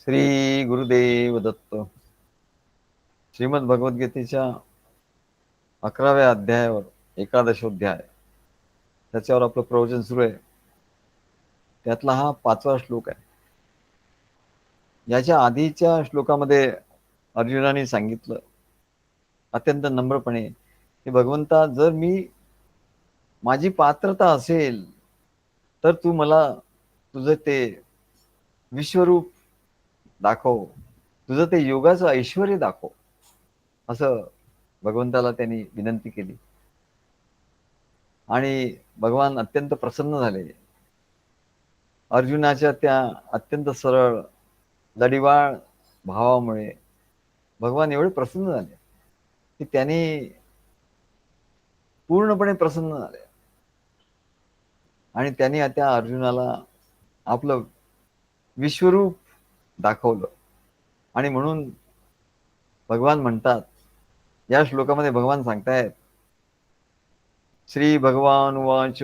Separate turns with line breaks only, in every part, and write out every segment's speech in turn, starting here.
श्री गुरुदेव दत्त. श्रीमद भगवद्गीतेच्या 11व्या अध्यायावर एकादशोध्याय त्याच्यावर आपलं प्रवचन सुरू आहे. त्यातला हा 5वा श्लोक आहे. याच्या आधीच्या श्लोकामध्ये अर्जुनाने सांगितलं अत्यंत नम्रपणे की भगवंता, जर माझी पात्रता असेल तर तू मला तुझं ते विश्वरूप दाखव, तुझं ते योगाचं ऐश्वर्य दाखव, असं भगवंताला त्यांनी विनंती केली. आणि भगवान अत्यंत प्रसन्न झाले. अर्जुनाच्या त्या अत्यंत सरळ लढिवाळ भावामुळे भगवान एवढे प्रसन्न झाले की त्यांनी पूर्णपणे प्रसन्न झाले आणि त्यांनी त्या अर्जुनाला आपलं विश्वरूप दाखवलं. आणि म्हणून भगवान म्हणतात, या श्लोकामध्ये भगवान सांगतायत, श्री भगवान उवाच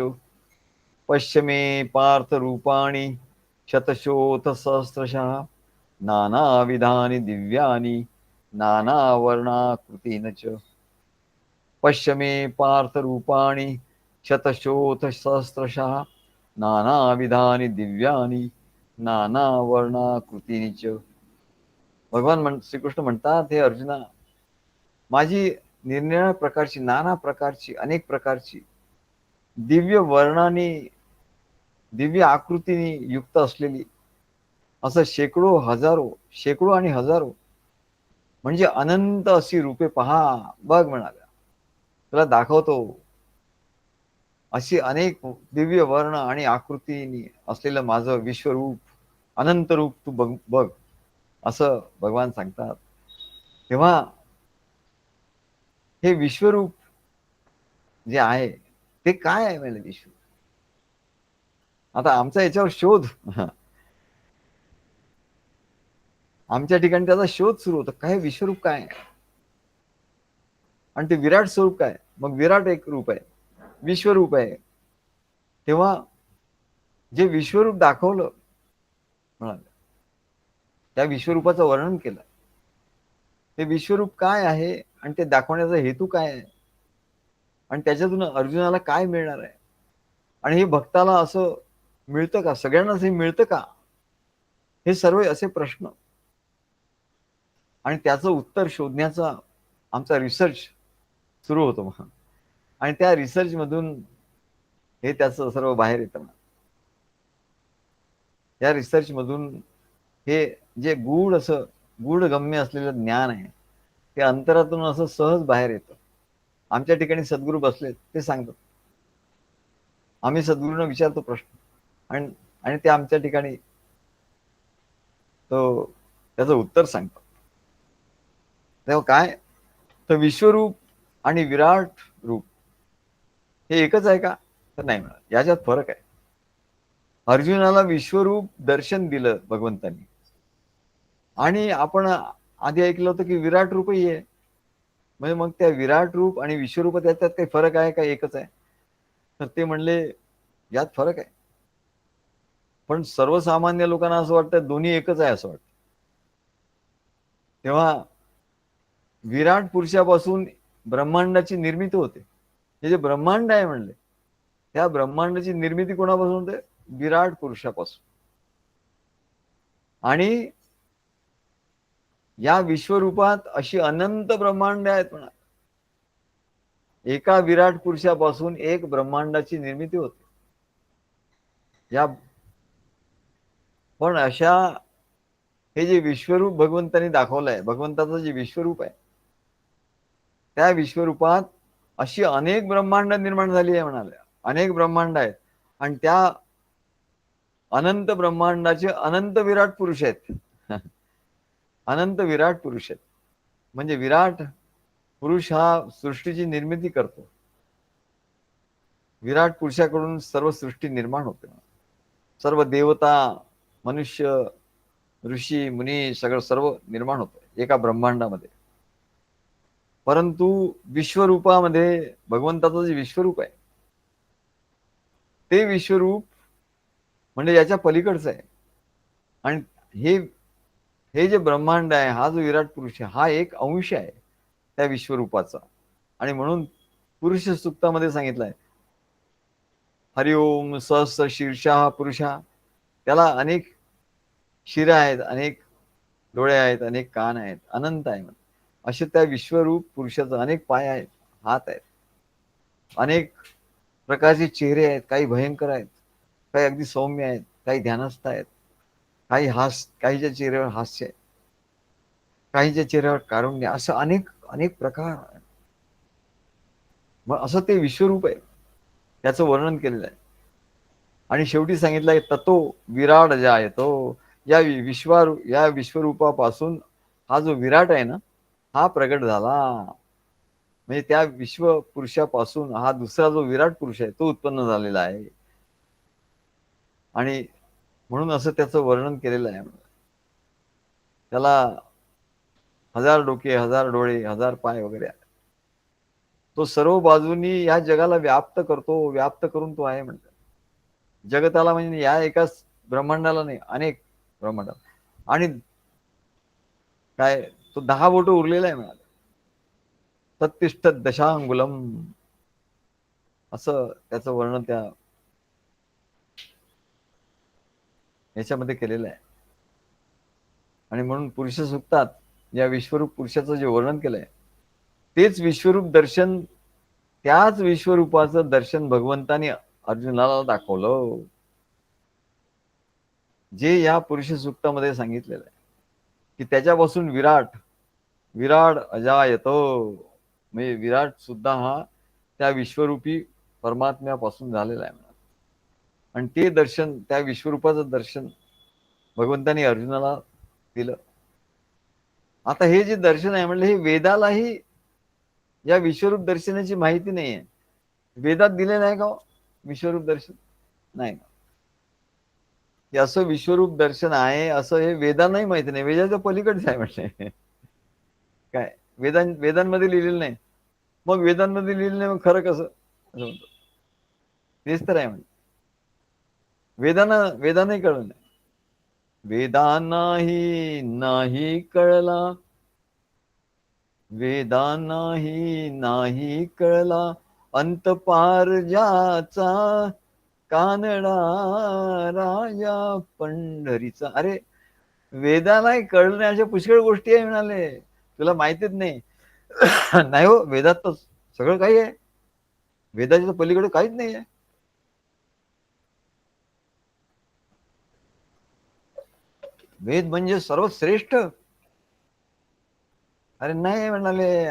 पश्य मे पार्थ रूपाणि शतशोथ सहस्रशः नानाविधानि दिव्यानि नानावर्णाकृतीन च. पश्य मे पार्थ रूपाणि शतशोथ सहस्रशः नानाविधानि दिव्यानि नानावर्णाकृतीनि च. भगवान श्रीकृष्ण म्हणतात, हे अर्जुना, माझी निरनिराळ्या प्रकारची, नाना प्रकारची, अनेक प्रकारची दिव्य वर्णाने, दिव्य आकृतीने युक्त असलेली असं शेकडो आणि हजारो म्हणजे अनंत अशी रूपे पहा, बघ म्हणाल्या, तुला दाखवतो. अशी अनेक दिव्य वर्ण आणि आकृतीने असलेलं माझं विश्वरूप, अनंत रूप तू बघ बघ, असं भगवान सांगतात. तेव्हा हे विश्वरूप जे आहे ते काय आहे म्हणजे विश्व? आता आमचा याच्यावर शोध, आमच्या ठिकाणी त्याचा शोध सुरू होतो, काय विश्वरूप काय आहे आणि ते विराट स्वरूप काय. मग विराट एक रूप आहे, विश्वरूप आहे. तेव्हा जे विश्वरूप दाखवलं म्हणाल, त्या विश्वरूपाचं वर्णन केलं. ते विश्वरूप काय आहे आणि ते दाखवण्याचा हेतू काय आहे आणि त्याच्यातून अर्जुनाला काय मिळणार आहे आणि हे भक्ताला असं मिळतं का, सगळ्यांनाच हे मिळतं का, हे सर्व असे प्रश्न आणि त्याचं उत्तर शोधण्याचा आमचा रिसर्च सुरू होतो. आणि त्या रिसर्च मधून हे त्याचं सर्व बाहेर येतं. या रिसर्च मधून हे जे गूढगम्य असलेलं ज्ञान आहे ते अंतरातून असं सहज बाहेर येतं. आमच्या ठिकाणी सद्गुरू बसलेत, ते सांगतात, आम्ही सद्गुरूंना विचारतो प्रश्न आणि ते आमच्या ठिकाणी तो त्याचं उत्तर सांगतात. तेव्हा काय, तर विश्वरूप आणि विराट रूप हे एकच आहे का, तर नाही म्हणा, याच्यात फरक आहे. अर्जुनाला विश्वरूप दर्शन दिलं भगवंतांनी आणि आपण आधी ऐकलं होतं की विराट रूपही आहे. म्हणजे मग त्या विराट रूप आणि विश्वरूप त्याच्यात काही फरक आहे का, एकच आहे? तर ते म्हणले, यात फरक आहे. पण सर्वसामान्य लोकांना असं वाटतं दोन्ही एकच आहे असं वाटतं. तेव्हा विराट पुरुषापासून ब्रह्मांडाची निर्मिती होते. हे जे ब्रह्मांड आहे म्हणले, त्या ब्रह्मांडाची निर्मिती कोणापासून होते? विराट पुरुषापासून. आणि या विश्वरूपात अशी अनंत ब्रह्मांड आहेत म्हणा. एका विराट पुरुषापासून एक ब्रह्मांडाची निर्मिती होते. या पण अशा हे जे विश्वरूप भगवंतांनी दाखवलंय, भगवंताचं जे विश्वरूप आहे, त्या विश्वरूपात अशी अनेक ब्रह्मांड निर्माण झाली आहे म्हणाले. अनेक ब्रह्मांड आहेत आणि त्या अनंत ब्रह्मांडाचे अनंत विराट पुरुष आहेत. अनंत विराट पुरुष आहेत. म्हणजे विराट पुरुष हा सृष्टीची निर्मिती करतो. विराट पुरुषाकडून सर्व सृष्टी निर्माण होते. सर्व देवता, मनुष्य, ऋषी, मुनी सगळं सर्व निर्माण होतं एका ब्रह्मांडामध्ये. परंतु विश्वरूपामध्ये भगवंताचं जे विश्वरूप आहे ते विश्वरूप म्हणजे याच्या पलीकडचं आहे. आणि हे हे जे ब्रह्मांड आहे, हा जो विराट पुरुष आहे, हा एक अंश आहे त्या विश्वरूपाचा. आणि म्हणून पुरुष सूक्तामध्ये सांगितलंय, हरिओम सहस्र शीर्षा पुरुषा. त्याला अनेक शिरा आहेत, अनेक डोळे आहेत, अनेक कान आहेत, अनंत आहे. असे त्या विश्वरूप पुरुषाचे अनेक पाय आहेत, हात आहेत, अनेक प्रकारचे चेहरे आहेत. काही भयंकर आहेत, काही अगदी सौम्य आहेत, काही ध्यानस्थ आहेत, काही काहीच्या चेहऱ्यावर हास्य आहे, काहीच्या चेहऱ्यावर कारुण्य, असं अनेक अनेक प्रकार. मग असं ते विश्वरूप आहे, त्याचं वर्णन केलेलं आहे. आणि शेवटी सांगितलंय ततो विराट जायतो. या विश्वरूपापासून हा जो विराट आहे ना, हा प्रगट झाला. म्हणजे त्या विश्व पुरुषापासून हा दुसरा जो विराट पुरुष आहे तो उत्पन्न झालेला आहे. आणि म्हणून असं त्याचं वर्णन केलेलं आहे. त्याला 1000 डोके, 1000 डोळे, 1000 पाय वगैरे. तो सर्व बाजूनी या जगाला व्याप्त करतो, व्याप्त करून तो आहे म्हणतात. जगताला म्हणजे या एकाच ब्रह्मांडाला नाही, अनेक ब्रह्मांडाला. आणि काय तो 10 बोट उरलेला आहे म्हणाले. तत्तिष्ठ दशांगुलम, असं त्याचं वर्णन त्या याच्यामध्ये केलेलं आहे. आणि म्हणून पुरुष सुक्तात या विश्वरूप पुरुषाचं जे वर्णन केलंय, तेच विश्वरूप दर्शन, त्याच विश्वरूपाचं दर्शन भगवंतानी अर्जुनाला दाखवलं, जे या पुरुष सुक्तामध्ये सांगितलेलं आहे. की त्याच्यापासून विराट विराट अजायतो, म्हणजे विराट सुद्धा हा त्या विश्वरूपी परमात्म्यापासून झालेला आहे. आणि ते दर्शन, त्या विश्वरूपाचं दर्शन भगवंतानी अर्जुनाला दिलं. आता हे जे दर्शन आहे म्हणलं, हे वेदालाही या विश्वरूप दर्शनाची माहिती नाहीये. वेदात दिले नाही का विश्वरूप दर्शन? नाही. हे असं विश्वरूप दर्शन आहे असं हे वेदांनाही माहिती नाही. वेदाच्या पलीकडेच आहे म्हणजे. काय वेदांमध्ये लिहिलेलं नाही. मग वेदांमध्ये लिहिलेलं नाही, मग खरं कसं असं म्हणतो. तेच तर आहे म्हणजे. वेदांनाही कळलं नाही. वेदांनाही नाही कळला, वेदांनाही नाही कळला, अंत पार ज्याचा कानडा राजा पंढरीचा. अरे वेदालाही कळलं नाही अशा पुष्कळ गोष्टी आहे म्हणाले, तुला माहितीच नाही. नाही हो, वेदात तर सगळं काही आहे, वेदाच्या पलीकडे काहीच नाही आहे. वेद म्हणजे सर्वश्रेष्ठ. अरे नाही म्हणाले,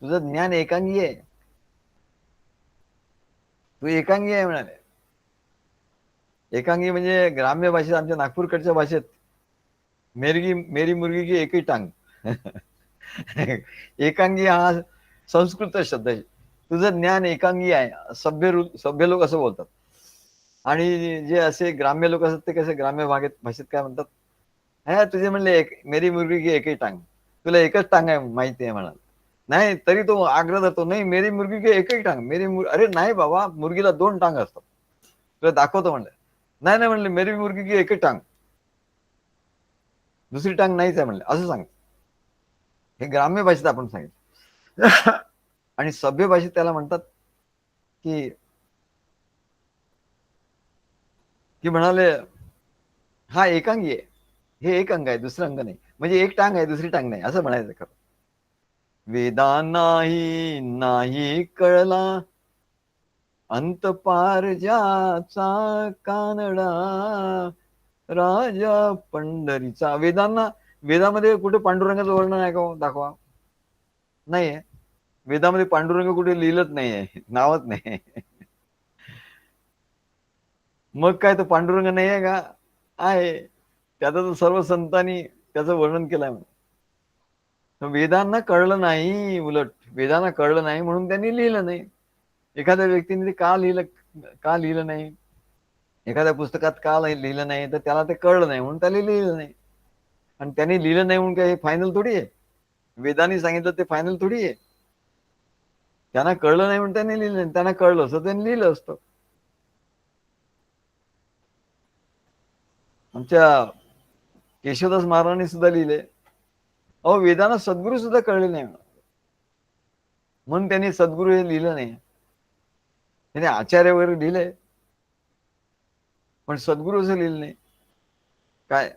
तुझं ज्ञान एकांगी आहे, तू एकांगी आहे म्हणाले. एकांगी म्हणजे ग्राम्य भाषेत, आमच्या नागपूरकडच्या भाषेत, मेरी मुर्गी की एकही टांग. एकांगी हा संस्कृत शब्द आहे. तुझं ज्ञान एकांगी आहे, सभ्य लोक असं बोलतात. आणि जे असे ग्राम्य लोक असतात ते कसे ग्राम्य भाषेत काय म्हणतात, हा तुझे म्हणले मेरी मुर्गी की एकही टांग, तुला एकच टांग आहे माहिती आहे म्हणाल. नाही तरी तो आग्रह धरतो, नाही मेरी मुर्गी की एकही टांग, अरे नाही बाबा, मुर्गीला 2 टांग असतात, तुला दाखवतो म्हणलं. नाही नाही म्हणले, मेरी मुर्गी की एकही टांग, दुसरी टांग नाहीच आहे म्हणले, असं सांग. हे ग्राम्य भाषेत आपण सांगितलं. आणि सभ्य भाषेत त्याला म्हणतात की की म्हणाले हा एकांगी आहे, हे एक अंग आहे, दुसरं अंग नाही. म्हणजे एक टांग आहे, दुसरी टांग नाही, असं म्हणायचं खरं. वेदांनाही नाही कळला, अंत पार ज्याचा कानडा राजा पंढरीचा. वेदामध्ये कुठे पांडुरंगाचं वर्णन आहे का दाखवा? नाहीये. वेदामध्ये पांडुरंग कुठे लिहिलंच नाहीये, नावच नाही. मग काय तो पांडुरंग नाही आहे का? आहे. त्याचं तर सर्व संतांनी त्याचं वर्णन केलंय. वेदांना कळलं नाही, उलट वेदांना कळलं नाही म्हणून त्यांनी लिहिलं नाही. एखाद्या व्यक्तीने ते का लिहिलं नाही, एखाद्या पुस्तकात का लिहिलं नाही, तर त्याला ते कळलं नाही म्हणून त्याला लिहिलं नाही. आणि त्यांनी लिहिलं नाही म्हणून काय हे फायनल थोडी आहे. वेदांनी सांगितलं ते फायनल थोडी आहे. त्यांना कळलं नाही म्हणून त्यांनी लिहिलं नाही. त्यांना कळलं असतं त्यांनी लिहिलं असतं. आमच्या केशवदास महाराजांनी सुद्धा लिहिले. अहो, वेदांना सद्गुरू सुद्धा कळले नाही म्हणून त्यांनी सद्गुरू हे लिहिलं नाही. त्याने आचार्य वगैरे लिहिले, पण सद्गुरू असं लिहिलं नाही. काय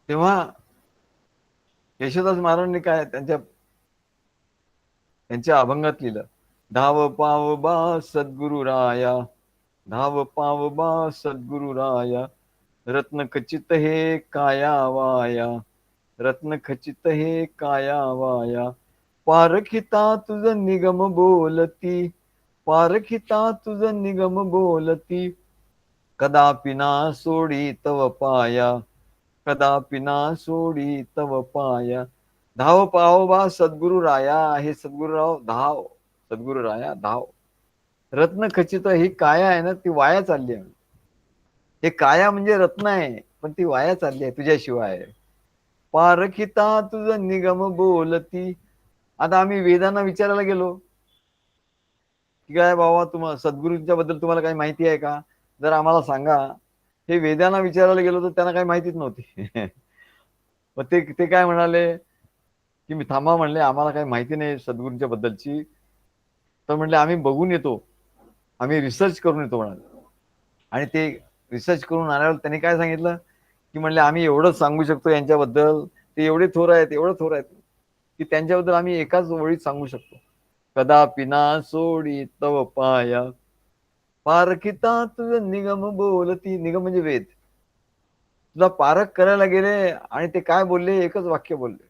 तेव्हा केशवदास महाराजांनी काय त्यांच्या अभंगात लिहिलं, धाव पाव बा सद्गुरु राया, धाव पाव बा सद्गुरु राया, रत्न खचित हे काया वाया, रत्न खचित हे काया वाया, पारखिता तुझ निगम बोलती, पारखिता तुझ निगम बोलती, कदापि ना सोडी तव पाया, कदापि ना सोडी तव पाया, धाव पाव बा सद्गुरु राया, हे सद्गुरुराव धाव, सद्गुरु राया धाव, रत्न खचित ही काया आहे ना ती वाया चालली आहे. हे काया म्हणजे रत्न आहे, पण ती वाया चालली आहे तुझ्याशिवाय. पारखिता तुझ निगम बोलती. आता आम्ही वेदांना विचारायला गेलो की काय बाबा, तुम्हाला सद्गुरूंच्या बद्दल तुम्हाला काही माहिती आहे का, जर आम्हाला सांगा. हे वेदांना विचारायला गेलो तर त्यांना काही माहितीच नव्हती. मग ते काय म्हणाले की मी थांबा म्हणले, आम्हाला काही माहिती नाही सद्गुरूंच्या बद्दलची. तर म्हणले आम्ही बघून येतो, आम्ही रिसर्च करून येतो म्हणाले. आणि ते रिसर्च करून आल्यावर त्यांनी काय सांगितलं की म्हणले आम्ही एवढंच सांगू शकतो यांच्याबद्दल, ते एवढे थोर आहेत, एवढं थोर आहेत की त्यांच्याबद्दल आम्ही एकाच ओळीत सांगू शकतो, कदापि ना सोडी तव पाया, पारखिता तुझ निगम बोलती. निगम म्हणजे वेद. तुला पारख करायला गेले आणि ते काय बोलले, एकच वाक्य बोलले,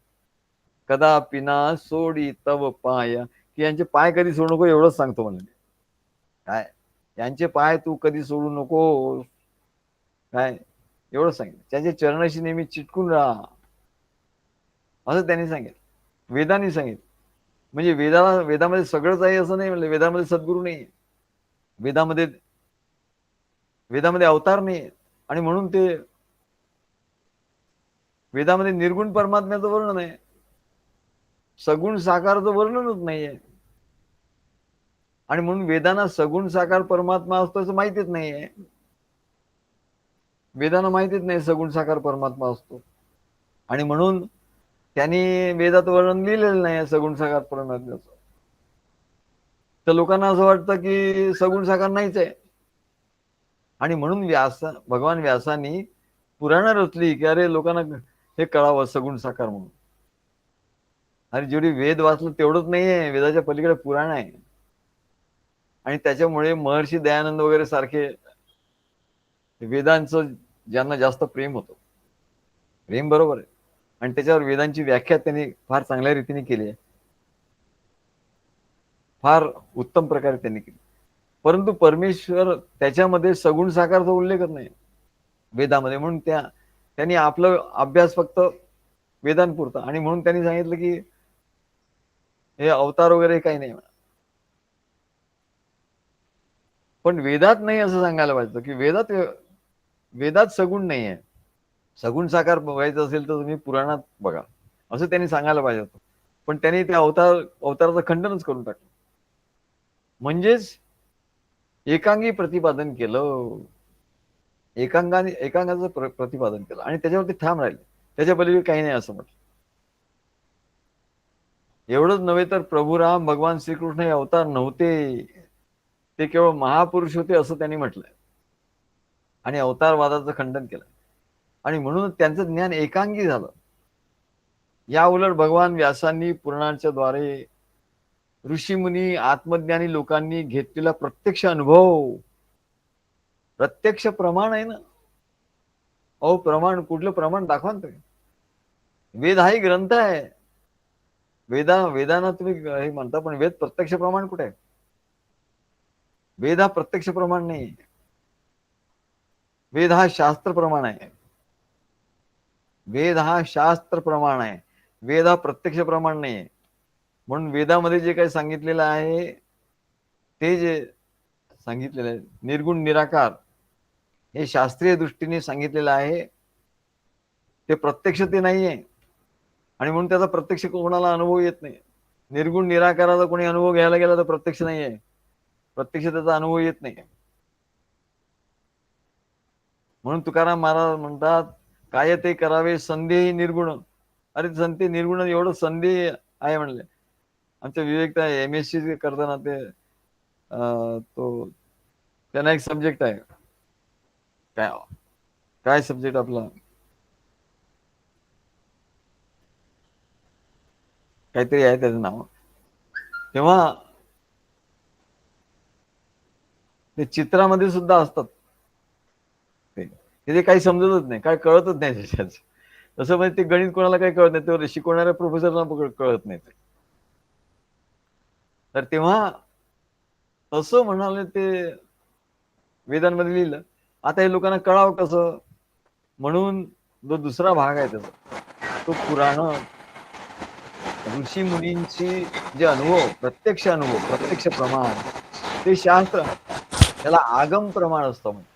कदापि ना सोडी तव पाया, की यांचे पाय कधी सोडू नको एवढंच सांगतो म्हणले. काय यांचे पाय तू कधी सोडू नको, काय एवढं सांगितलं. त्यांच्या चरणाशी नेहमी चिटकून राहा असं त्यांनी सांगितलं, वेदांनी सांगितलं. म्हणजे वेदामध्ये सगळंच आहे असं नाही म्हणलं. वेदामध्ये सद्गुरू नाही, वेदामध्ये अवतार नाही, आणि म्हणून ते वेदामध्ये निर्गुण परमात्म्याचं वर्णन आहे, सगुण साकारचं वर्णनच नाहीये. आणि म्हणून वेदांना सगुण साकार परमात्मा असतो असं माहितीच नाहीये. वेदांना माहितीच नाही सगुण साकार परमात्मा असतो, आणि म्हणून त्यांनी वेदात वर्णन लिहिलेलं नाही सगुण साकार परमात्म्याचं. तर लोकांना असं वाटतं की सगुण साकार नाहीच आहे. आणि म्हणून भगवान व्यासांनी पुराणं रचली की अरे लोकांना हे कळावं सगुण साकार म्हणून. आणि जेवढी वेद वाचलं तेवढंच नाहीये, वेदाच्या पलीकडे पुराण आहे. आणि त्याच्यामुळे महर्षी दयानंद वगैरे सारखे वेदांचं ज्यांना जास्त प्रेम होतं, प्रेम बरोबर आहे, आणि त्याच्यावर वेदांची व्याख्या त्यांनी फार चांगल्या रीतीने केली आहे, फार उत्तम प्रकारे त्यांनी केली. परंतु परमेश्वर त्याच्यामध्ये सगुण साकारचा उल्लेखच नाही वेदामध्ये. म्हणून त्यांनी आपलं अभ्यास फक्त वेदांपुरता, आणि म्हणून त्यांनी सांगितलं की हे अवतार वगैरे काही नाही. पण वेदात नाही असं सांगायला पाहिजे की वेदात सगुण नाही आहे. सगुण साकार बघायचं असेल तर तुम्ही पुराणात बघा असं त्यांनी सांगायला पाहिजे होतं. पण त्यांनी त्या अवताराचं खंडनच करून टाकलं. म्हणजेच एकांगी प्रतिपादन केलं, एकांगाचं प्रतिपादन केलं आणि त्याच्यावरती ठाम राहिले, त्याच्या पलीकडे काही नाही असं म्हटलं. एवढंच नव्हे तर प्रभू राम भगवान श्रीकृष्ण हे अवतार नव्हते, ते केवळ महापुरुष होते असं त्यांनी म्हटलंय आणि अवतारवादाचं खंडन केलं. आणि म्हणून त्यांचं ज्ञान एकांगी झालं. या उलट भगवान व्यासांनी पुराणांच्या द्वारे ऋषीमुनी आत्मज्ञानी लोकांनी घेतलेला प्रत्यक्ष अनुभव, प्रत्यक्ष प्रमाण आहे ना. अहो प्रमाण, कुठलं प्रमाण दाखवा ना तुम्ही. वेद हाही ग्रंथ आहे, वेदांना तुम्ही हे म्हणता, पण वेद प्रत्यक्ष प्रमाण कुठे आहे? वेद हा प्रत्यक्ष प्रमाण नाही, वेद हा शास्त्र प्रमाण आहे. वेद हा शास्त्र प्रमाण आहे, वेद हा प्रत्यक्ष प्रमाण नाही. म्हणून वेदामध्ये जे काही सांगितलेलं आहे, ते जे सांगितलेलं आहे निर्गुण निराकार, हे शास्त्रीय दृष्टीने सांगितलेलं आहे, ते प्रत्यक्ष ते नाहीये. आणि म्हणून त्याचा प्रत्यक्ष कोणाला अनुभव येत नाही. निर्गुण निराकाराचा कोणी अनुभव घ्यायला गेला तर प्रत्यक्ष नाहीये, प्रत्यक्ष त्याचा अनुभव येत नाही. म्हणून तुकाराम महाराज म्हणतात, काय ते करावे संदेही निर्गुण. अरे संते निर्गुण एवढं संदेह आहे म्हणले. आमच्या विवेक MSc करताना ते तो त्यांना एक सब्जेक्ट आहे, काय काय सब्जेक्ट आपला काहीतरी आहे त्याचं नाव. तेव्हा ते चित्रामध्ये सुद्धा असतात ते काही समजतच नाही, काय कळतच नाही त्याच्यात. तसं म्हणजे ते गणित कोणाला काही कळत नाही, ते शिकवणाऱ्या प्रोफेसरला कळत नाही. तर तेव्हा तसं म्हणाले ते वेदांमध्ये लिहिलं. आता हे लोकांना कळावं कसं, म्हणून जो दुसरा भाग आहे त्याचा, तो पुराण ऋषी मुनींची जे अनुभव, प्रत्यक्ष अनुभव, प्रत्यक्ष प्रमाण, ते शास्त्र त्याला आगम प्रमाण असतं. म्हणजे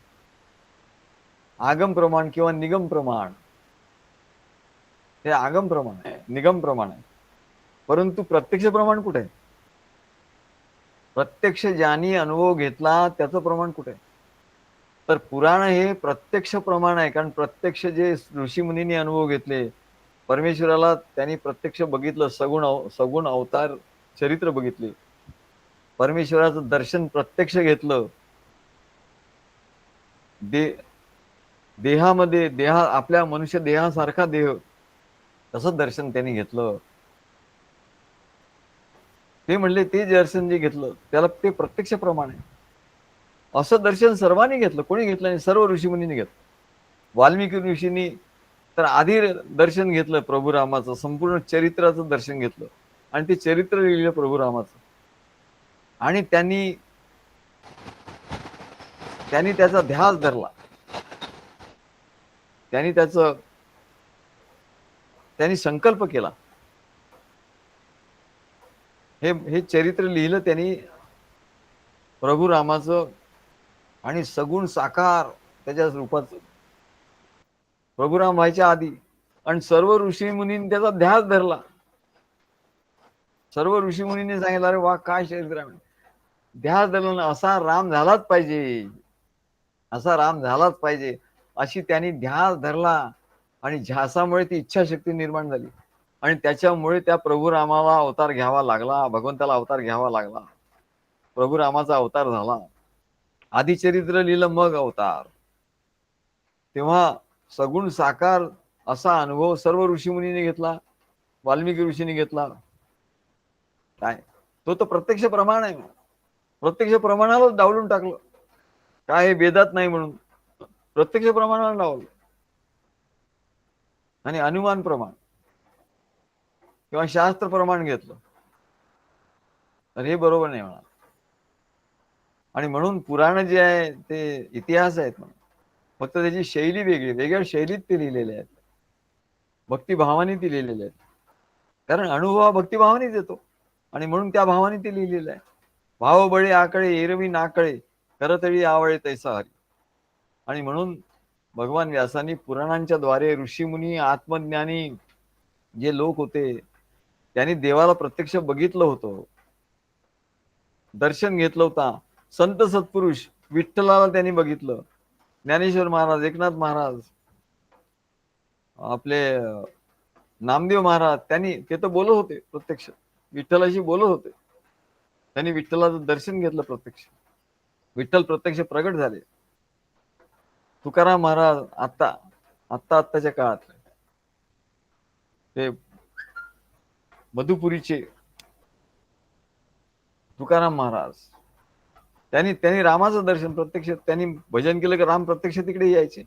आगम प्रमाण किंवा निगम प्रमाण, हे आगम प्रमाण आहे, निगम प्रमाण आहे. परंतु प्रत्यक्ष प्रमाण कुठे आहे? प्रत्यक्ष ज्यांनी अनुभव घेतला त्याचं प्रमाण कुठे आहे? तर पुराण हे प्रत्यक्ष प्रमाण आहे. कारण प्रत्यक्ष जे ऋषी मुनींनी अनुभव घेतले, परमेश्वराला त्यांनी प्रत्यक्ष बघितलं, सगुण अवतार चरित्र बघितले, परमेश्वराचं दर्शन प्रत्यक्ष घेतलं, देहामध्ये आपल्या मनुष्य देहासारखा देह, तसं दर्शन त्यांनी घेतलं. ते म्हणले ते दर्शन जे घेतलं त्याला ते प्रत्यक्ष प्रमाण आहे. असं दर्शन सर्वांनी घेतलं, कोणी घेतलं नाही, सर्व ऋषीमुनींनी घेतलं. वाल्मिकी ऋषींनी तर आधी दर्शन घेतलं प्रभू रामाचं, संपूर्ण चरित्राचं दर्शन घेतलं आणि ते चरित्र लिहिलं प्रभू रामाचं. आणि त्यांनी त्याचा ध्यास धरला, त्यांनी संकल्प केला. हे चरित्र लिहिलं त्यांनी प्रभू रामाचं, आणि सगुण साकार त्याच्या रूपाचं प्रभू राम व्हायच्या आधी. आणि सर्व ऋषी मुनींनी त्याचा ध्यास धरला. सर्व ऋषी मुनींनी सांगितलं, अरे वा काय चरित्र आहे, ध्यास धरला, असा राम झालाच पाहिजे, असा राम झालाच पाहिजे, अशी त्यांनी ध्यास धरला. आणि ध्यासामुळे ती इच्छाशक्ती निर्माण झाली आणि त्याच्यामुळे त्या प्रभू रामाला अवतार घ्यावा लागला, भगवंताला अवतार घ्यावा लागला. प्रभू रामाचा अवतार झाला, आधी चरित्र लिहिलं मग अवतार. तेव्हा सगुण साकार असा अनुभव सर्व ऋषीमुनींनी घेतला, वाल्मिकी ऋषींनी घेतला. काय तो प्रत्यक्ष प्रमाण आहे. प्रत्यक्ष प्रमाणालाच डावलून टाकलं. काय हे वेदात नाही म्हणून प्रत्यक्ष प्रमाणाला डावलं. आणि अनुमान प्रमाण किंवा शास्त्र प्रमाण घेतलं, तर हे बरोबर नाही म्हणा. आणि म्हणून पुराण जे आहे ते इतिहास आहेत म्हणून, फक्त त्याची शैली वेगळी, वेगळ्या शैलीत ते लिहिलेले आहेत, भक्तिभावाने ते लिहिलेले आहेत. कारण अनुभव भक्तिभावानेच येतो आणि म्हणून त्या भावाने ते लिहिलेलं आहे. भाव बळे आकळे एरवी नाकळे, करतळी आवळे तैसा हरी. आणि म्हणून भगवान व्यासांनी पुराणांच्या द्वारे ऋषीमुनी आत्मज्ञानी जे लोक होते त्यांनी देवाला प्रत्यक्ष बघितलं होतं, दर्शन घेतलं होता. संत सत्पुरुष विठ्ठलाला त्यांनी बघितलं. ज्ञानेश्वर महाराज, एकनाथ महाराज, आपले नामदेव महाराज, त्यांनी ते तर बोलत होते, प्रत्यक्ष विठ्ठलाशी बोलत होते. त्यांनी विठ्ठलाचं दर्शन घेतलं प्रत्यक्ष, विठ्ठल प्रत्यक्ष प्रगट झाले. तुकाराम महाराज आत्ताच्या काळात ते मधुपुरीचे तुकाराम महाराज, त्यांनी रामाचं दर्शन प्रत्यक्ष, त्यांनी भजन केलं की राम प्रत्यक्ष तिकडे यायचे.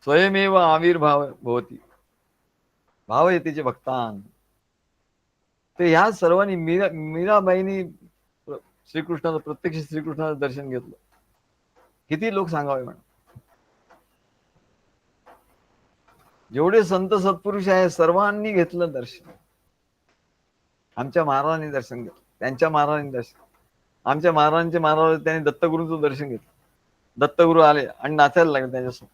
स्वयमेव आविर्भाव भवती भाव येतेचे भक्तान. ते ह्या सर्वांनी मीराबाईंनी श्रीकृष्णाचं प्रत्यक्ष श्रीकृष्णाचं दर्शन घेतलं. किती लोक सांगावे म्हणा. जेवढे संत सत्पुरुष आहे सर्वांनी घेतलं दर्शन. आमच्या महाराजांनी दर्शन घेतलं, त्यांच्या महाराजांनी दर्शन, आमच्या महाराजांचे महाराज त्यांनी दत्तगुरूंचं दर्शन घेतलं. दत्तगुरू आले आणि नाचायला लागले त्यांच्यासोबत,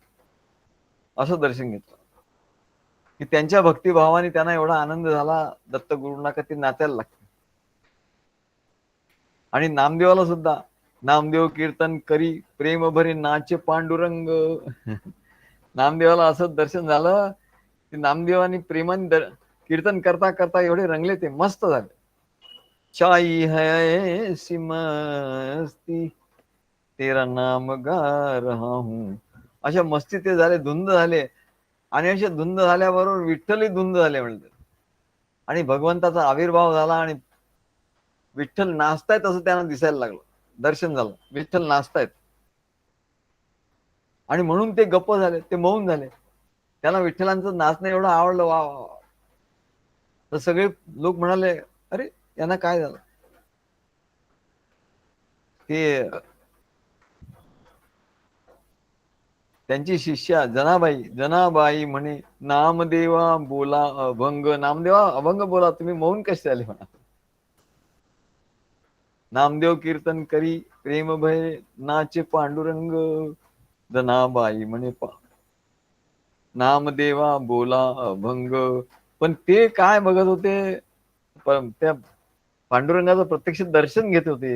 असं दर्शन घेतलं की त्यांच्या भक्तिभावाने त्यांना एवढा आनंद झाला दत्तगुरूंना का ते नाचायला लागते. आणि नामदेवाला सुद्धा नामदेव कीर्तन करी प्रेम भरे नाचे पांडुरंग. नामदेवाला असं दर्शन झालं की नामदेवानी प्रेमाने कीर्तन करता करता एवढे रंगले, ते मस्त झाले. चाई है ऐसी मस्ती तेरा नाम गा रहा हूं, अशा मस्ती ते झाले, धुंद झाले. आणि असे धुंद झाल्याबरोबर विठ्ठलही धुंद झाले म्हणतात. आणि भगवंताचा आविर्भाव झाला आणि विठ्ठल नाचतायत असं त्यांना दिसायला लागलं. दर्शन झालं, विठ्ठल नाचतायत. आणि म्हणून ते गप्प झाले, ते मौन झाले. त्यांना विठ्ठलांचं नाचणं एवढं आवडलं. वा वा. तर सगळे लोक म्हणाले, अरे यांना काय झालं. ते त्यांची शिष्या जनाबाई म्हणे, नामदेवा बोला अभंग. नामदेवा अभंग बोला, तुम्ही मौन कसे झाले म्हणा. नामदेव कीर्तन करी प्रेम भय नाचे पांडुरंग. जनाबाई म्हणे नामदेवा बोला अभंग. पण ते काय बघत होते, त्या पांडुरंगाचं प्रत्यक्ष दर्शन घेत होते,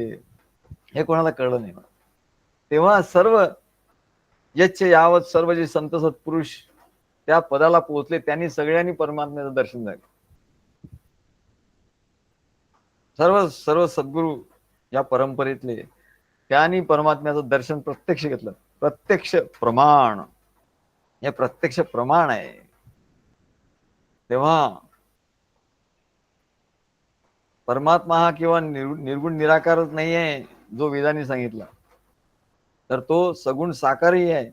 हे कोणाला कळलं नाही. तेव्हा सर्व यच्च यावत सर्व जे संत सत्पुरुष त्या पदाला पोहोचले, त्यांनी सगळ्यांनी परमात्म्याचं दर्शन झालं. सर्व सर्व सद्गुरू या परंपरेतले त्यांनी परमात्म्याचं दर्शन प्रत्यक्ष घेतलं. प्रत्यक्ष प्रमाण, हे प्रत्यक्ष प्रमाण आहे. तेव्हा परमात्मा हा किंवा निर्गुण निराकारच नाही आहे जो वेदांनी सांगितला, तर तो सगुण साकारही आहे.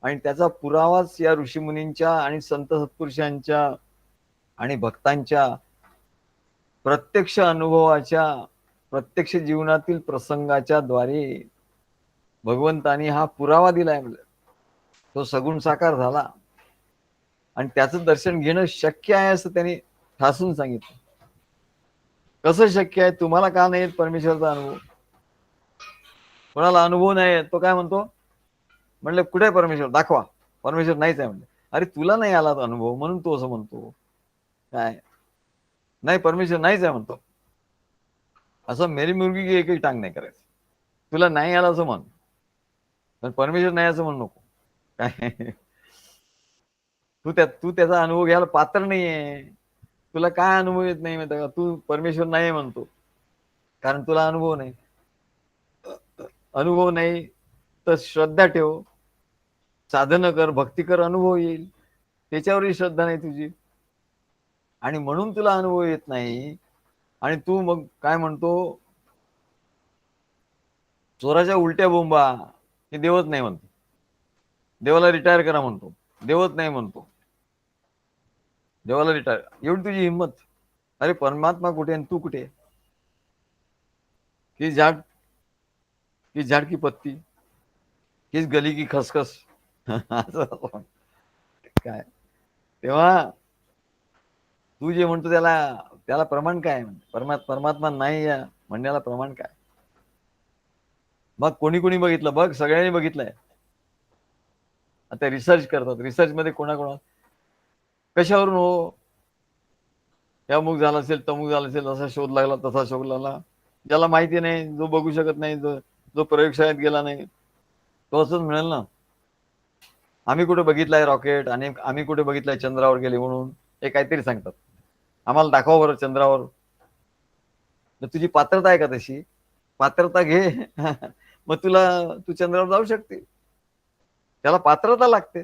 आणि त्याचा पुरावाच या ऋषीमुनींच्या आणि संत सत्पुरुषांच्या आणि भक्तांच्या प्रत्यक्ष अनुभवाच्या, प्रत्यक्ष जीवनातील प्रसंगाच्या द्वारे भगवंतानी हा पुरावा दिलाय. म्हणजे तो सगुण साकार झाला आणि त्याचं दर्शन घेणं शक्य आहे असं त्यांनी ठासून सांगितलं. कसं शक्य आहे, तुम्हाला का नाही परमेश्वराचा अनुभव. कोणाला अनुभव नाही, तो काय म्हणतो, म्हणले कुठे परमेश्वर दाखवा. परमेश्वर नाहीच आहे म्हणले. अरे तुला नाही आला अनुभव म्हणून तो असं म्हणतो. काय नाही, परमेश्वर नाहीच आहे म्हणतो. असं मेरी मुलगी की एकही टांग नाही करायचं. तुला नाही आला असं म्हण, पण परमेश्वर नाही असं म्हणू नको. काय तू त्याचा अनुभव घ्यायला पात्र नाहीये. तुला काय अनुभव येत नाही माहिती का, तू परमेश्वर नाही म्हणतो कारण तुला अनुभव नाही. अनुभव नाही तर श्रद्धा ठेव, साधन कर, भक्ती कर, अनुभव येईल. त्याच्यावरही श्रद्धा नाही तुझी आणि म्हणून तुला अनुभव येत नाही. आणि तू मग काय म्हणतो, चोराच्या उलट्या बोंबा हे देवच नाही म्हणतो. देवाला रिटायर करा म्हणतो, देवच नाही म्हणतो. देवाला रिटायर, एवढी तुझी हिंमत. अरे परमात्मा कुठे आणि तू कुठे. किस झाड की पत्ती, किस गली की खसखस. काय तेव्हा तू जे म्हणतो त्याला प्रमाण काय. परमात्मा नाही या म्हणण्याला प्रमाण काय. मग कोणी कोणी बघितलं बघ, सगळ्यांनी बघितलंय. आता रिसर्च करतात, रिसर्च मध्ये कोणाकोणा कशावरून हो, अमुक झाला असेल, तमुक झाला असेल, असा शोध लागला, तसा शोध लागला. ज्याला माहिती नाही, जो बघू शकत नाही, जो प्रयोगशाळेत गेला नाही, तो असंच मिळेल ना. आम्ही कुठे बघितलंय रॉकेट आणि आम्ही कुठे बघितलंय चंद्रावर गेले म्हणून, हे काहीतरी सांगतात. आम्हाला दाखवा बरं चंद्रावर. तुझी पात्रता आहे का तशी. पात्रता घे. मग तू चंद्रावर जाऊ शकते. त्याला पात्रता लागते,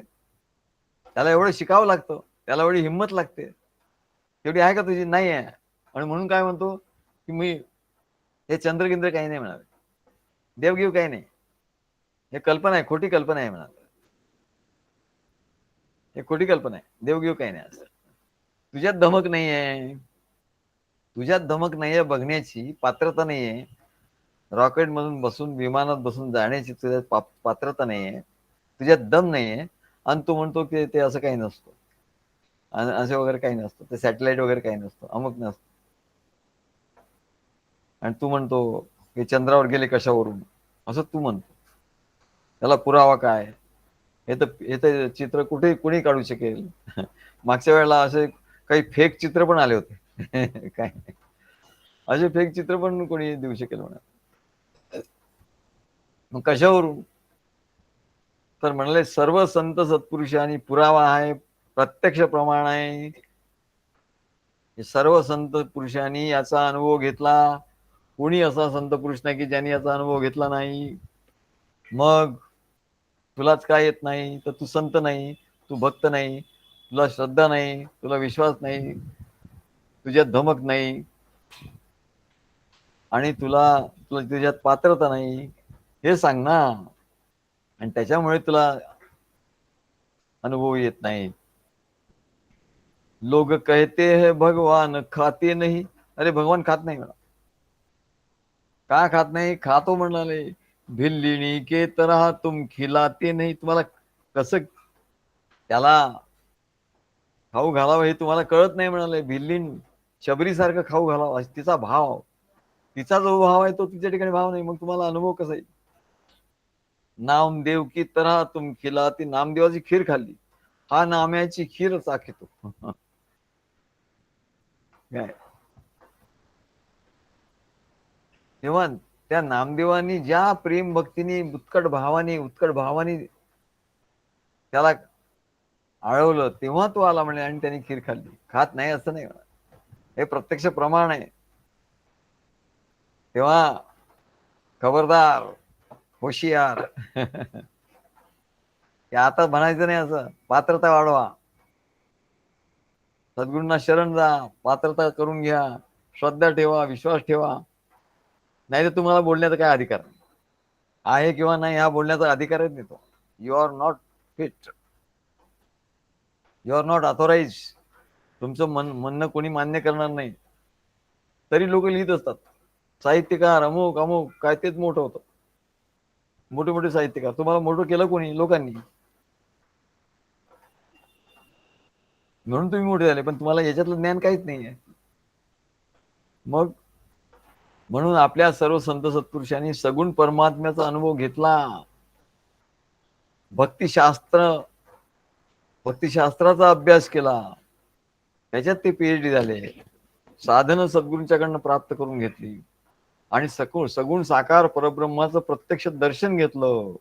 त्याला एवढं शिकावं लागतं, त्याला एवढी हिंमत लागते. तेवढी आहे का तुझी. नाही आहे. आणि म्हणून काय म्हणतो की मी हे चंद्रगिंद्र काही नाही म्हणाले, देवगीव काही नाही, हे कल्पना आहे, खोटी कल्पना आहे म्हणाले. हे खोटी कल्पना आहे, देवगीव काही नाही. असं तुझ्यात धमक नाहीये, तुझ्यात धमक नाहीये, बघण्याची पात्रता नाहीये. रॉकेट मधून बसून, विमानात बसून जाण्याची तुझ्यात पात्रता नाहीये, तुझ्यात दम नाहीये. आणि तू म्हणतो की ते असं काही नसतं, असं वगैरे काही नसतं, ते सॅटेलाइट वगैरे काही नसतं, अमुक नसतं. आणि तू म्हणतो की चंद्रावर गेले कशावरून, असं तू म्हणतो. त्याला पुरावा काय. हे तर चित्र कुठे कुणी काढू शकेल. मागच्या वेळेला असे काही फेक चित्र पण आले होते. काय असे फेक चित्र पण कोणी देऊ शकेल म्हणा. मग कशावरून? तर म्हणाले सर्व संत सत्पुरुषांनी पुरावा आहे, प्रत्यक्ष प्रमाण आहे. सर्व संत पुरुषांनी याचा अनुभव घेतला. कोणी असा संत पुरुष नाही की ज्यांनी याचा अनुभव घेतला नाही. मग तुलाच काय येत नाही, तर तू संत नाही, तू भक्त नाही, तुला श्रद्धा नाही, तुला विश्वास नाही, तुझ्यात धमक नाही आणि तुला तुला तुझ्यात पात्रता नाही, हे सांग ना. आणि त्याच्यामुळे तुला अनुभव येत नाही. लोग कहते हैं भगवान खाते नहीं. अरे भगवान खात नाही म्हणा. का खात नाही? खातो म्हणाले. भिल्लिणी के तरह तुम खिलाते नाही. तुम्हाला कसं त्याला खाऊ घालावं हे तुम्हाला कळत नाही म्हणाले. भिल्लीन शबरीसारखं खाऊ घालावं तिचा भाव, तिचा जो भाव आहे तो तिच्या ठिकाणी भाव नाही. मग तुम्हाला अनुभव कसा येईल? नामदेव की तरह तुम खिलाते. नामदेवाची खीर खाल्ली, हा नाम्याची खीर चाखतो. काय तेव्हा त्या नामदेवानी ज्या प्रेम भक्तीने उत्कट भावाने त्याला आळवलं, तेव्हा तो आला म्हणे आणि त्याने खीर खाल्ली. खात नाही असं नाही म्हणा, हे प्रत्यक्ष प्रमाण आहे. तेव्हा खबरदार, होशियार. आता म्हणायचं नाही असं. पात्रता वाढवा, सद्गुरूंना शरण जा, पात्रता करून घ्या, श्रद्धा ठेवा, विश्वास ठेवा. नाही तर तुम्हाला बोलण्याचा काय अधिकार आहे किंवा नाही, हा बोलण्याचा अधिकारच नाही तो. You are not fit, you are not authorize. तुमचं म्हणणं कोणी मान्य करणार नाही. तरी लोक लिहित असतात साहित्यकार अमुक अमुक, काय तेच मोठं होतं. मोठे मोठे साहित्यकार, तुम्हाला मोठं केलं कोणी? लोकांनी. म्हणून तुम्ही मोठे झाले, पण तुम्हाला याच्यातलं ज्ञान काहीच नाहीये. मग म्हणून आपल्या सर्व संत सत्पुरुषांनी सगुण परमात्म्याचा अनुभव घेतला. भक्तिशास्त्राचा अभ्यास केला, त्याच्यात ते पीएचडी झाले. साधनं सद्गुरूंच्याकडनं प्राप्त करून घेतली आणि सगुण साकार परब्रह्माचं प्रत्यक्ष दर्शन घेतलं.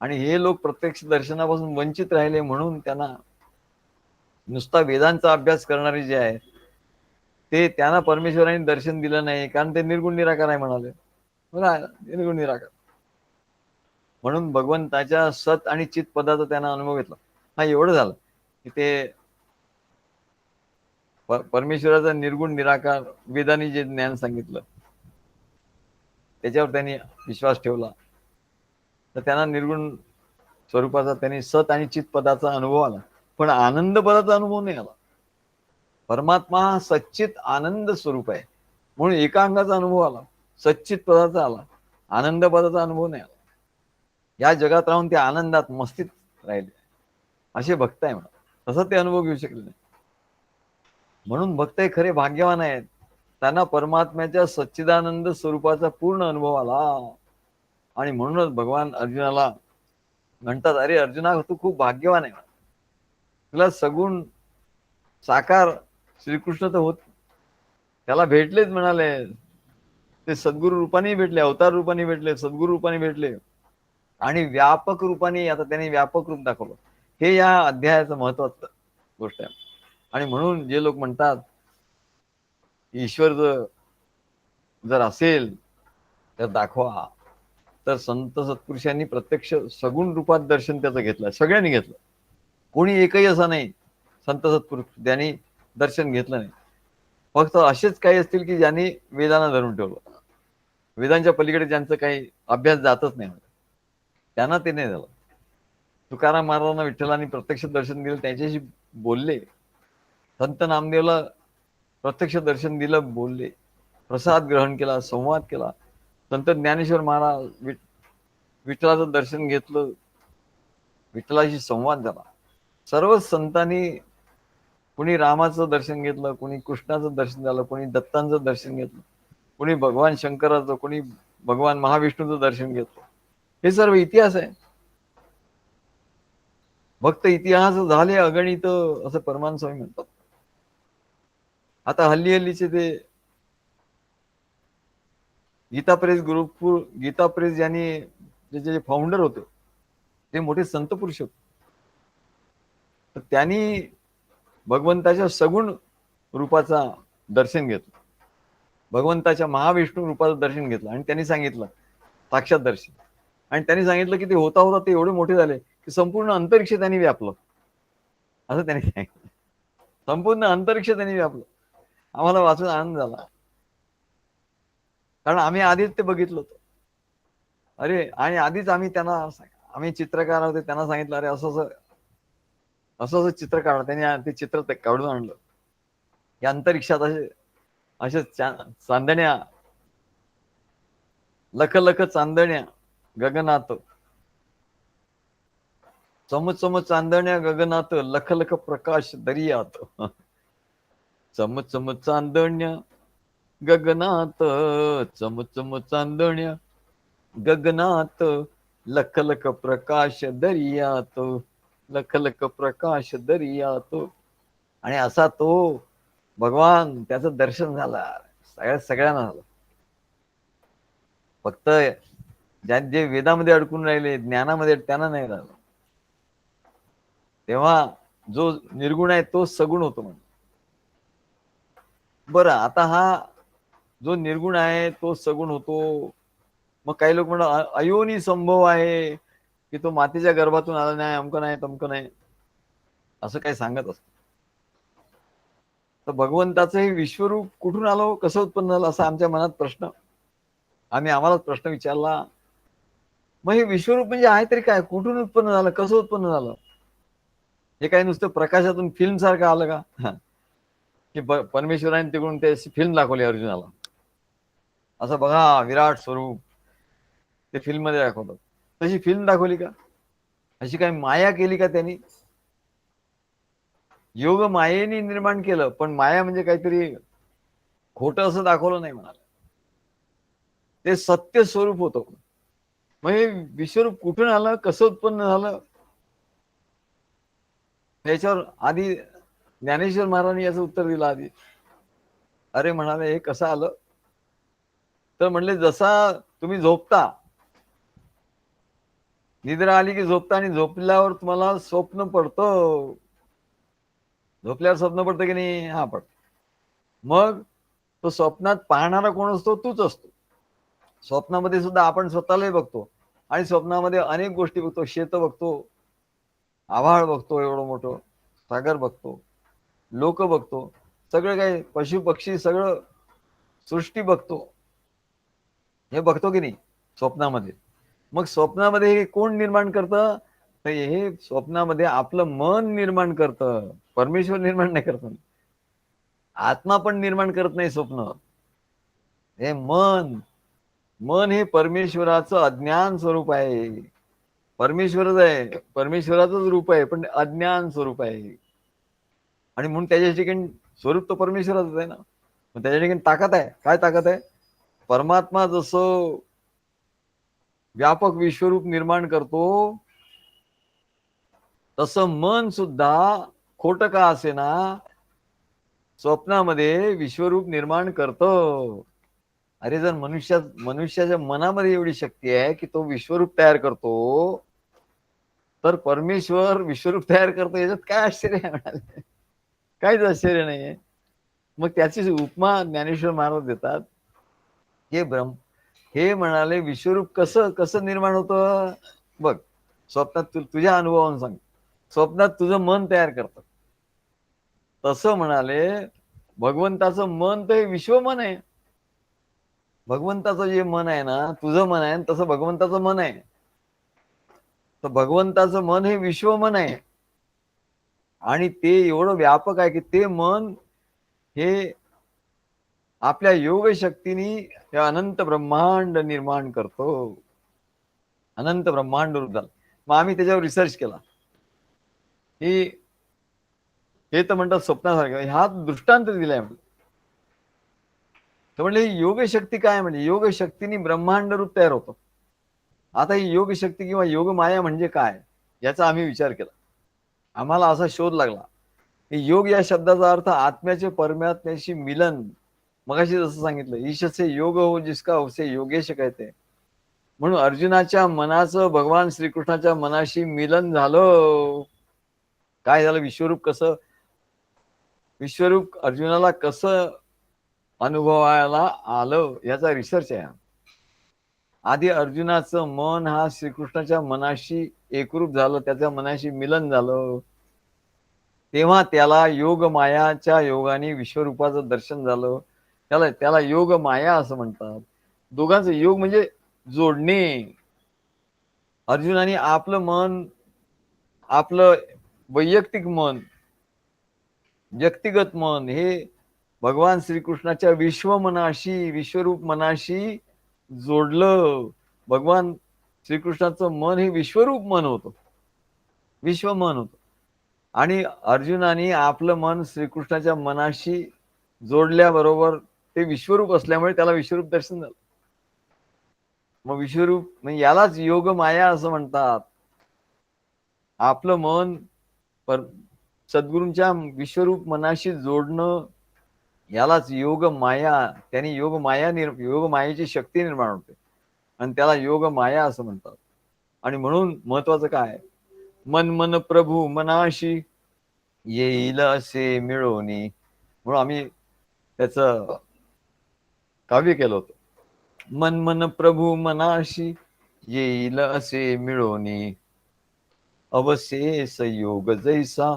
आणि हे लोक प्रत्यक्ष दर्शनापासून वंचित राहिले, म्हणून त्यांना नुसता वेदांचा अभ्यास करणारे जे आहेत ते, त्यांना परमेश्वराने दर्शन दिलं नाही, कारण ते निर्गुण निराकार आहे म्हणाले. निर्गुण निराकार. म्हणून भगवंताच्या सत आणि चित पदाचा त्यांना अनुभव घेतला. हा एवढं झालं की ते परमेश्वराचा निर्गुण निराकार वेदांनी जे ज्ञान सांगितलं त्याच्यावर त्यांनी विश्वास ठेवला, तर त्यांना निर्गुण स्वरूपाचा, त्यांनी सत आणि चित पदाचा अनुभव आला. पण आनंद पदाचा अनुभव नाही आला. परमात्मा हा सच्चित आनंद स्वरूप आहे, म्हणून एका अंगाचा अनुभव आला, सच्चित पदाचा आला, आनंद पदाचा अनुभव नाही आला. या जगात राहून ते आनंदात मस्तीत राहिले असे भक्त आहे म्हणा, तसं ते अनुभव घेऊ शकले नाही. म्हणून भक्त हे खरे भाग्यवान आहेत, त्यांना परमात्म्याच्या सच्चिदानंद स्वरूपाचा पूर्ण अनुभव आला. आणि म्हणूनच भगवान अर्जुनाला म्हणतात, अरे अर्जुना, तू खूप भाग्यवान आहे, तुला सगुण साकार श्रीकृष्ण तर होत, त्याला भेटलेच म्हणाले. ते सद्गुरु रूपाने भेटले, अवतार रूपाने भेटले, सद्गुरु रूपाने भेटले आणि व्यापक रूपाने. आता त्यांनी व्यापक रूप दाखवलं. हे या अध्यायाचं महत्वाचं गोष्ट आहे. आणि म्हणून जे लोक म्हणतात ईश्वर जर असेल तर दाखवा, तर संत सत्पुरुषांनी प्रत्यक्ष सगुण रूपात दर्शन त्याचं घेतलं, सगळ्यांनी घेतलं. कोणी एकही असा नाही संत सत्पुरुष ज्यांनी दर्शन घेतलं नाही. फक्त असेच काही असतील की ज्यांनी वेदांना धरून ठेवलं, वेदांच्या पलीकडे ज्यांचं काही अभ्यास जातच नाही, त्यांना ते नाही झालं. तुकाराम महाराजांना विठ्ठलांनी प्रत्यक्ष दर्शन दिलं, त्याच्याशी बोलले. संत नामदेवला प्रत्यक्ष दर्शन दिलं, बोलले, प्रसाद ग्रहण केला, संवाद केला. संत ज्ञानेश्वर महाराज विठ्ठलाचं दर्शन घेतलं, विठ्ठलाशी संवाद झाला. सर्व संतांनी, कोणी रामाचं दर्शन घेतलं, कोणी कृष्णाचं दर्शन झालं, कोणी दत्तांचं दर्शन घेतलं, कोणी भगवान शंकराचं, कोणी भगवान महाविष्णूचं दर्शन घेतलं. हे सर्व इतिहास आहे. भक्त इतिहास झाले अगणित, असं परमानंद स्वामी म्हणतात. आता हल्लीचे ते गीता प्रेस ग्रुप, गीता प्रेस यांनी जे फाउंडर होते ते मोठे संत पुरुष होते. तर त्यांनी भगवंताच्या सगुण रूपाचा दर्शन घेतलं, भगवंताच्या महाविष्णू रूपाचं दर्शन घेतलं आणि त्यांनी सांगितलं साक्षात दर्शन. आणि त्यांनी सांगितलं की ते होता होता ते एवढे मोठे झाले की संपूर्ण अंतरिक्ष त्यांनी व्यापलं, असं त्यांनी सांगितलं. संपूर्ण अंतरिक्ष त्यांनी व्यापलं. आम्हाला वाचून आनंद झाला, कारण आम्ही आधीच ते बघितलं होतं. अरे, आणि आधीच आम्ही चित्रकार होते, त्यांना सांगितलं अरे असं असं असं असं चित्र काढ. त्यांनी ते चित्र काढून आणलं. या अंतरिक्षात असे असे चांदण्या, लख लख चांदण्या गगनात, चम चम चांदण्या गगनात, लख लख प्रकाश दरियात. चम चम चांदण्या गगनात, चम चम चांदण्या गगनात, लख लख प्रकाश दरियात, लख लख प्रकाश दरियात. आणि असा तो भगवान, त्याचं दर्शन झालं सगळ्यांना झालं. फक्त जे वेदामध्ये अडकून राहिले, ज्ञानामध्ये, त्यांना नाही राहिलं. तेव्हा जो निर्गुण आहे तो सगुण होतो म्हणून. बरं, आता हा जो निर्गुण आहे तो सगुण होतो. मग काही लोक म्हणतात अयोनी संभव आहे की तो मातेच्या गर्भातून आला नाही, अमकं नाही तमकं नाही, असं काही सांगत असत. तर भगवंताचं हे विश्वरूप कुठून आलं, कसं उत्पन्न झालं, असा आमच्या मनात प्रश्न, आम्हालाच प्रश्न विचारला. मग हे विश्वरूप म्हणजे आहे तरी काय, कुठून उत्पन्न झालं, कसं उत्पन्न झालं? हे काही नुसतं प्रकाशातून फिल्म सारखं आलं का की परमेश्वराने तिकडून ते फिल्म दाखवली अर्जुनाला, असं बघा विराट स्वरूप ते फिल्म मध्ये दाखवतात, तशी फिल्म दाखवली का? अशी काही माया केली का त्यांनी? योग मायेने निर्माण केलं, पण माया म्हणजे काहीतरी खोटं असं दाखवलं नाही म्हणाल. ते सत्य स्वरूप होतं. मग हे विश्वरूप कुठून आलं, कसं उत्पन्न झालं, याच्यावर आधी ज्ञानेश्वर महाराजांनी याचं उत्तर दिलं आधी. अरे म्हणाले हे कसं आलं, तर म्हणले जसा तुम्ही झोपता, निद्रा आली की झोपता, आणि झोपल्यावर तुम्हाला स्वप्न पडतं. झोपल्यावर स्वप्न पडतं की नाही? हा, पडतं. मग तो स्वप्नात पाहणारा कोण असतो? तूच असतो. स्वप्नामध्ये सुद्धा आपण स्वतःलाही बघतो, आणि स्वप्नामध्ये अनेक गोष्टी बघतो. शेत बघतो, आभाळ बघतो एवढं मोठं, सागर बघतो, लोक बघतो, सगळं काही पशु पक्षी सगळं सृष्टी बघतो. हे बघतो की नाही स्वप्नामध्ये? मग स्वप्नामध्ये हे कोण निर्माण करतं? तर हे स्वप्नामध्ये आपलं मन निर्माण करतं, परमेश्वर निर्माण नाही करत. आत्मा पण निर्माण करत नाही स्वप्न. हे मन हे परमेश्वराचं अज्ञान स्वरूप आहे. परमेश्वरच आहे, परमेश्वराचंच रूप आहे, पण अज्ञान स्वरूप आहे. आणि म्हणून त्याच्या ठिकाणी स्वरूप तर परमेश्वराच आहे ना. पण त्याच्या ठिकाणी ताकद आहे. काय ताकद आहे? परमात्मा जसं व्यापक विश्वरूप निर्माण करतो, तसं मन सुद्धा खोटं का असेना स्वप्नामध्ये विश्वरूप निर्माण करतं. अरे, जर मनुष्याच्या मनामध्ये एवढी शक्ती आहे की तो विश्वरूप तयार करतो, तर परमेश्वर विश्वरूप तयार करतो, याच्यात काय आश्चर्य आहे म्हणाले? काहीच आश्चर्य नाहीये. मग त्याची उपमा ज्ञानेश्वर महाराज देतात. हे म्हणाले विश्वरूप कसं कसं निर्माण होतं बघ. स्वप्नात तुझ्या अनुभवावरून सांग. स्वप्नात तुझं मन तयार करतं. तसं म्हणाले भगवंताचं मन तर हे विश्वमन आहे. भगवंताचं जे मन आहे ना, तुझं मन आहे, तसं भगवंताचं मन आहे. तर भगवंताचं मन हे विश्वमन आहे, आणि ते एवढं व्यापक आहे की ते मन हे आपल्या योग शक्तीने हे अनंत ब्रह्मांड निर्माण करतो. अनंत ब्रह्मांड रूप झालं. मग आम्ही त्याच्यावर रिसर्च केला की हे तर म्हणतात स्वप्नासारखं, हा दृष्टांत दिलाय. तर म्हणले योग शक्ती काय? म्हणजे योग शक्तीने ब्रह्मांड रूप तयार होतं. आता ही योग शक्ती किंवा योग माया म्हणजे काय, याचा आम्ही विचार केला. आम्हाला असा शोध लागला की योग या शब्दाचा अर्थ आत्म्याचे परमात्म्याशी मिलन, मगाशी जसं सांगितलं, ईशसे योग हो जिसका उसे योगेश कहते. म्हणून अर्जुनाच्या मनाचं भगवान श्रीकृष्णाच्या मनाशी मिलन झालं. काय झालं? विश्वरूप अर्जुनाला कसं अनुभवायला आलं याचा रिसर्च आहे. आधी अर्जुनाचं मन हा श्रीकृष्णाच्या मनाशी एकरूप झालं, त्याच्या मनाशी मिलन झालं, तेव्हा त्याला योग मायाच्या योगाने विश्वरूपाचं दर्शन झालं. त्याला योग माया असं म्हणतात. दोघांचं योग म्हणजे जोडणे. अर्जुनाने आपलं वैयक्तिक मन, व्यक्तिगत मन हे भगवान श्रीकृष्णाच्या विश्वरूप मनाशी जोडलं. भगवान श्रीकृष्णाचं मन हे विश्वरूप मन होतं, विश्व मन होतं. आणि अर्जुनाने आपलं मन श्रीकृष्णाच्या मनाशी जोडल्याबरोबर ते विश्वरूप असल्यामुळे त्याला विश्वरूप दर्शन झालं. मग विश्वरूप म्हणजे यालाच योग माया असं म्हणतात. आपलं मन सद्गुरूंच्या विश्वरूप मनाशी जोडणं यालाच योग माया. त्यांनी योग मायेची शक्ती निर्माण होते आणि त्याला योग माया असं म्हणतात. आणि म्हणून महत्वाचं काय, मन प्रभू मनाशी येईल असे मिळवणी, म्हणून आम्ही त्याचं काव्य केलं होतं. मन प्रभू मनाशी येईल असे मिळवणी, अवशेष योग जैसा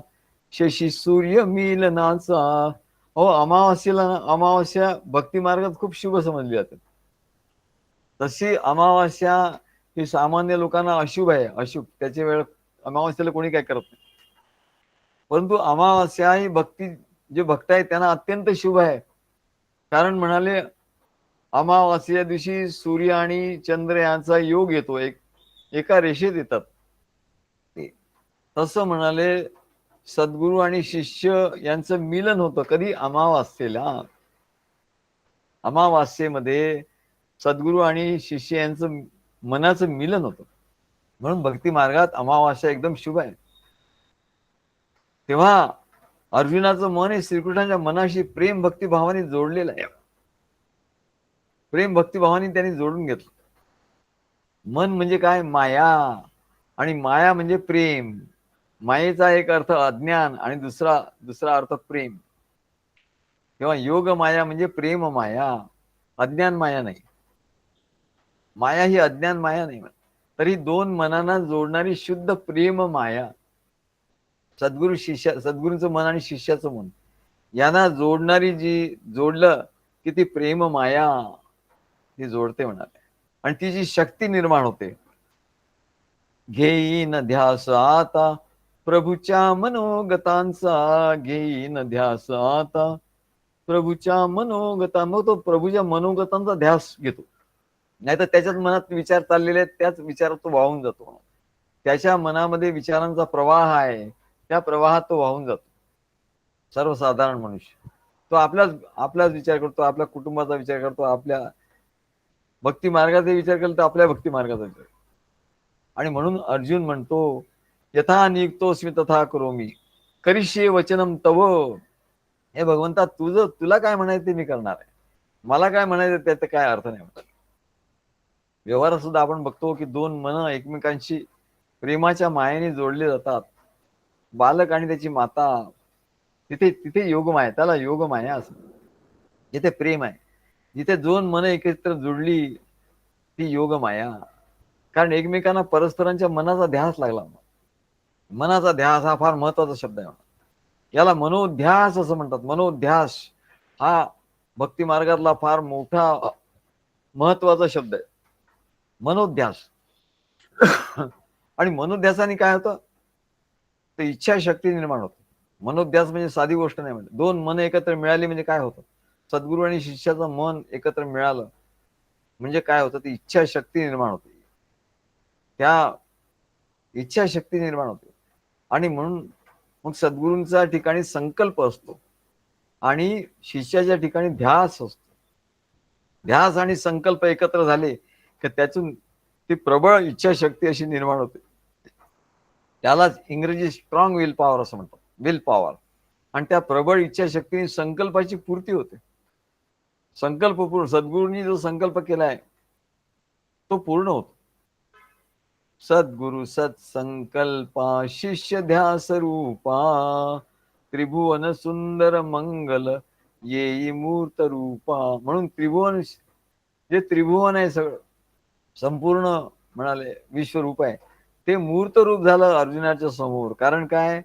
शशी सूर्य मिलनाचा. अमावास्या भक्ती मार्गात खूप शुभ समजली जाते. तशी अमावास्या ही सामान्य लोकांना अशुभ आहे, अशुभ. त्याच्या वेळ अमावास्याला कोणी काय करत नाही, परंतु अमावास्या ही जे भक्त आहे त्यांना अत्यंत शुभ आहे. कारण म्हणाले, अमावास्या दिवशी सूर्य आणि चंद्र यांचा योग येतो, एका रेषेत येतात. तसं म्हणाले, सद्गुरू आणि शिष्य यांचं मिलन होतं. कधी? अमावास्येमध्ये सद्गुरू आणि शिष्य यांचं मनाचं मिलन होतं. म्हणून भक्ती मार्गात अमावास्या एकदम शुभ आहे. तेव्हा अर्जुनाचं मन हे श्रीकृष्णाच्या मनाशी प्रेम भक्तिभावाने जोडलेलं आहे. प्रेम भक्तिभावाने त्यांनी जोडून घेतलं. मन म्हणजे काय? माया. आणि माया म्हणजे प्रेम. मायेचा एक अर्थ अज्ञान आणि दुसरा अर्थ प्रेम. तेव्हा योग माया म्हणजे प्रेम माया, अज्ञान माया नाही. माया ही अज्ञान माया नाही. तरी दोन मनांना जोडणारी शुद्ध प्रेम माया, सद्गुरूंचं मन आणि शिष्याचं मन यांना जोडणारी, जी जोडलं की ती प्रेम माया ती जोडते म्हणाले. आणि ती जी शक्ती निर्माण होते, घेईन ध्यास आता प्रभूच्या मनोगतांचा, घेईन ध्यास आता प्रभूच्या मनोगता. मग तो प्रभूच्या मनोगतांचा ध्यास घेतो. नाहीतर त्याच्याच मनात विचार चाललेले आहेत, त्याच विचारात तो वाहून जातो. त्याच्या मनामध्ये विचारांचा प्रवाह आहे, त्या प्रवाहात तो वाहून जातो. सर्वसाधारण मनुष्य तो आपलाच विचार करतो, आपल्या कुटुंबाचा विचार करतो, आपल्या भक्ती मार्गाचा विचार करतो, आपल्या भक्ती मार्गाचा विचार. आणि म्हणून अर्जुन म्हणतो, यथा नियुक्तोस्मी तथा करोमी, करिष्ये वचनम तव. हे भगवंता, तुला काय म्हणायचं ते मी करणार आहे, मला काय म्हणायचं त्याचा काय अर्थ नाही. व्यवहारात सुद्धा आपण बघतो की दोन मन एकमेकांशी प्रेमाच्या मायेने जोडले जातात. बालक आणि त्याची माता, तिथे योगमाया, त्याला योगमाया असं. जिथे प्रेम आहे, जिथे दोन मन एकत्र जोडली, ती योगमाया. कारण एकमेकांना परस्परांच्या मनाचा ध्यास लागला. मनाचा ध्यास हा फार महत्वाचा शब्द आहे. याला मनोध्यास असं म्हणतात. मनोध्यास हा भक्ती मार्गातला फार मोठा महत्वाचा शब्द आहे, मनोध्यास. आणि मनोध्यासाने काय होतं, तर इच्छाशक्ती निर्माण होते. मनोध्यास म्हणजे साधी गोष्ट नाही. म्हणजे दोन मन एकत्र मिळाली म्हणजे काय होतं, सद्गुरू आणि शिष्याचं मन एकत्र मिळालं म्हणजे काय होतं, ती इच्छाशक्ती निर्माण होते. त्या इच्छाशक्ती निर्माण होते. आणि म्हणून मग सद्गुरूंच्या ठिकाणी संकल्प असतो आणि शिष्याच्या ठिकाणी ध्यास असतो. ध्यास आणि संकल्प एकत्र झाले की त्यातून ती प्रबळ इच्छाशक्ती अशी निर्माण होते. त्यालाच इंग्रजी स्ट्रॉंग विल पॉवर असं म्हणतात, विल पॉवर. आणि त्या प्रबळ इच्छाशक्तीने संकल्पाची पूर्ती होते. संकल्प पूर्ण, सद्गुरूंनी जो संकल्प केलाय तो पूर्ण होतो. सद्गुरु सत्संकल्पा शिष्य ध्यास रूपा त्रिभुवन सुंदर मंगल येई मूर्त रूपा. म्हणून त्रिभुवन, जे त्रिभुवन आहे सगळं संपूर्ण म्हणाले विश्वरूप आहे, ते मूर्त रूप झालं अर्जुनाच्या समोर. कारण काय